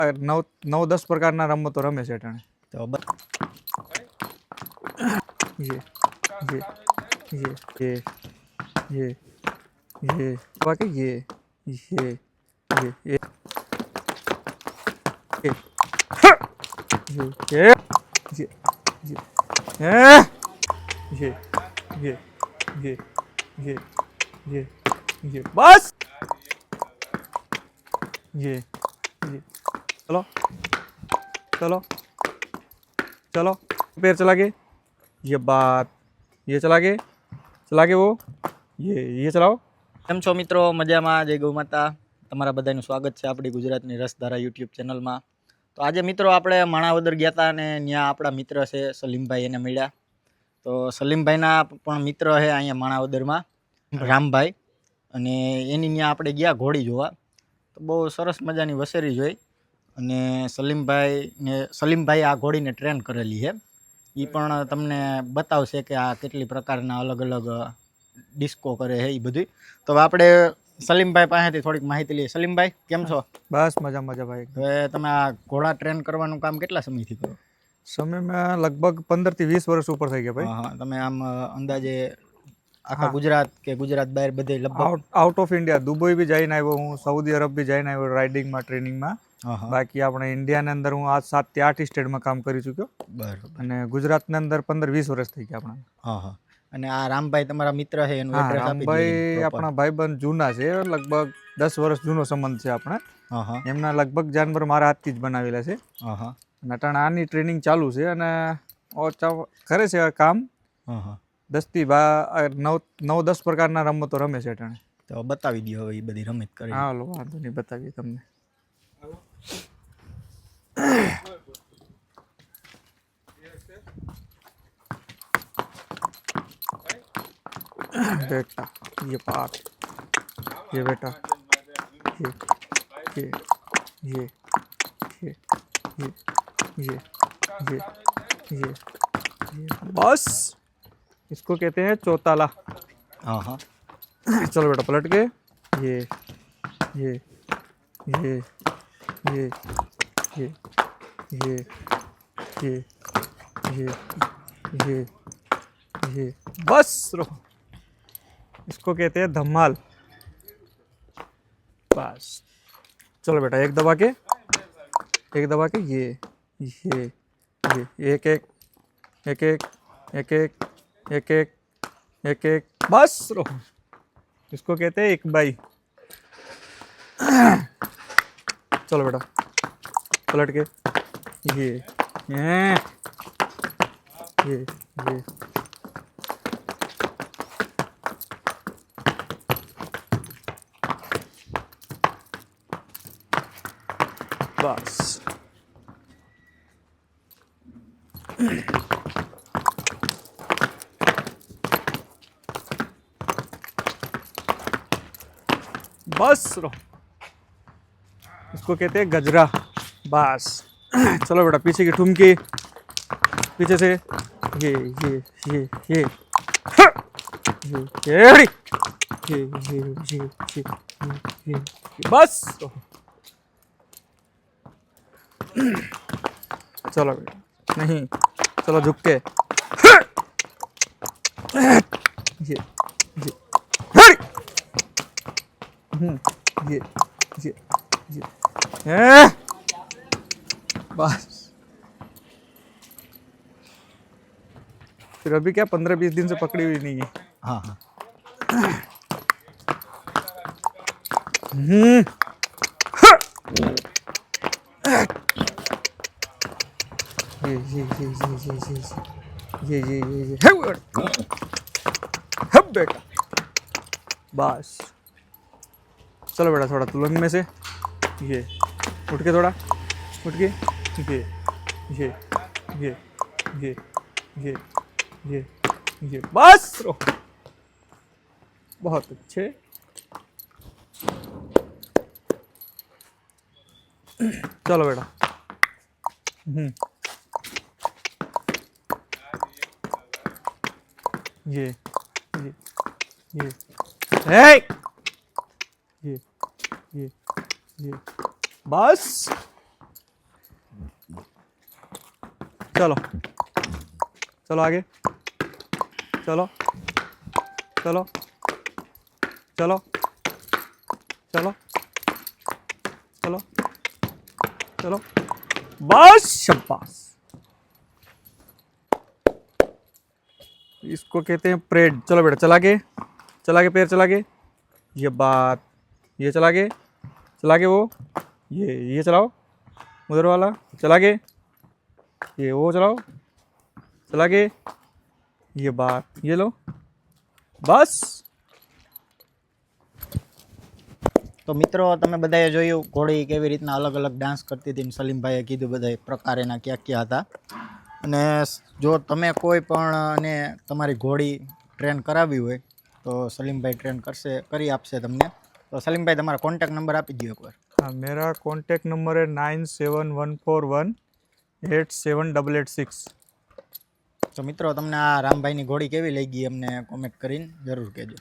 નવ નવ 10 પ્રકારના રમતો રમે છે અટાણે. તો ये ये ये ये बाकी ये ये ये ये ये ये ये ये ये ये ये बस ये चलो चलो चलो पैर चला गए ये बात ये चला गए वो ये चलाओ. કેમ છો મિત્રો? મજામાં? જય ગૌ માતા. તમારા બધાનું સ્વાગત છે આપણી ગુજરાતની રસધારા યુટ્યુબ ચેનલમાં. તો આજે મિત્રો આપણે માણાવદર ગયા હતા અને ત્યાં આપણા મિત્ર છે સલીમભાઈ, એને મળ્યા. તો સલીમભાઈના પણ મિત્ર છે અહીંયા માણાવદરમાં, રામભાઈ, અને એની ત્યાં આપણે ગયા ઘોડી જોવા. તો બહુ સરસ મજાની વસેરી જોઈ. અને સલીમભાઈ આ ઘોડીને ટ્રેન કરેલી છે. એ પણ તમને બતાવશે કે આ કેટલી પ્રકારના અલગ અલગ ડિસ્કો કરે છે એ બધું. તો આપણે સલીમભાઈ પાસેથી થોડીક માહિતી લઈએ. સલીમભાઈ કેમ છો? બસ મજા ભાઈ. હવે તમે આ ઘોડા ટ્રેન કરવાનું કામ કેટલા સમયથી કરો? સમયમાં લગભગ 15 થી 20 વર્ષ ઉપર થઈ ગયા ભાઈ. હા, તમે આમ અંદાજે આખા ગુજરાત કે ગુજરાત બહાર બધે લગભગ આઉટ ઓફ ઇન્ડિયા દુબઈ બી જઈને આવ્યો હું, સાઉદી અરબ બી જઈને આવ્યો રાઇડિંગમાં, ટ્રેનિંગમાં. બાકી આપણે ઇન્ડિયાની અંદર હું આ 7 થી 8 સ્ટેટમાં કામ કરી ચૂક્યો. બરાબર. અને ગુજરાતની અંદર 15-20 વર્ષ થઈ ગયા આપણા. હા. અને આ રામભાઈ તમારા મિત્ર છે, એનું એડ્રેસ આપી દઈએ. રામભાઈ આપણા ભાઈબંધ જૂના છે, લગભગ 10 વર્ષ જૂનો સંબંધ છે આપણે. એમના લગભગ જાનવર મારા હાથથી જ બનાવેલા છે. અને અટાણે આની ટ્રેનિંગ ચાલુ છે અને કરે છે કામ. 10 થી 9-10 પ્રકારના રમતો રમે છે અટાણે. તો બતાવી દો હવે એ બધી રમત કરી. હા, લો વાંધો નહીં, બતાવીએ તમને. बेटा ये पार्ट, ये बेटा ये ये ये ये ये ये ये ये बस इसको कहते हैं चौताला. हाँ. चलो बेटा पलट के ये ये ये ये ये ये ये ये ये बस रहो. इसको कहते हैं धमाल. बस चलो बेटा एक दबा के ये एक एक एक एक एक एक एक एक एक एक बस रहो. इसको कहते हैं एक बाई. चलो बेटा पलट के ये बस बस रहो. इसको कहते हैं गजरा. बस चलो बेटा पीछे की ठुमकी, पीछे से ये ये ये ये ये बस रहो. चलो बेटा नहीं, चलो झुक के ये ये बस. फिर अभी क्या 15-20 दिन से पकड़ी हुई नहीं है. हाँ. ये बेटा बस. चलो बेटा थोड़ा तुलंग में से ये उठ के, थोड़ा उठ के ये ये ये ये ये ये ये बस रहो. बहुत अच्छे. चलो बेटा ये ये ये ये ये बस चलो चलो आगे, चलो चलो चलो चलो चलो चलो, बस शाबाश। इसको कहते हैं परेड। चलो बेटा चला के, चला के पैर चला के, ये बात, ये चला के, चला के वो, ये चलाओ उधर वाला, चला के, ये वो चलाओ, चला के, ये बात, ये लो, बस। તો મિત્રો તમે બધાએ જોયું ઘોડી કેવી રીતના અલગ અલગ ડાન્સ કરતી હતી. સલીમભાઈએ કીધું બધા પ્રકાર એના ક્યાં ક્યાં હતા. અને જો તમે કોઈ પણ અને તમારી ઘોડી ટ્રેન કરાવી હોય તો સલીમભાઈ ટ્રેન કરશે, કરી આપશે તમને. તો સલીમભાઈ તમારા કોન્ટેક્ટ નંબર આપી દો એકવાર. हाँ, मेरा कॉन्टेक्ट नंबर है 9714187886। તો મિત્રો તમને આ રામભાઈની ઘોડી કેવી લઈ ગઈ અમને કોમેન્ટ કરીને જરૂર કહેજો.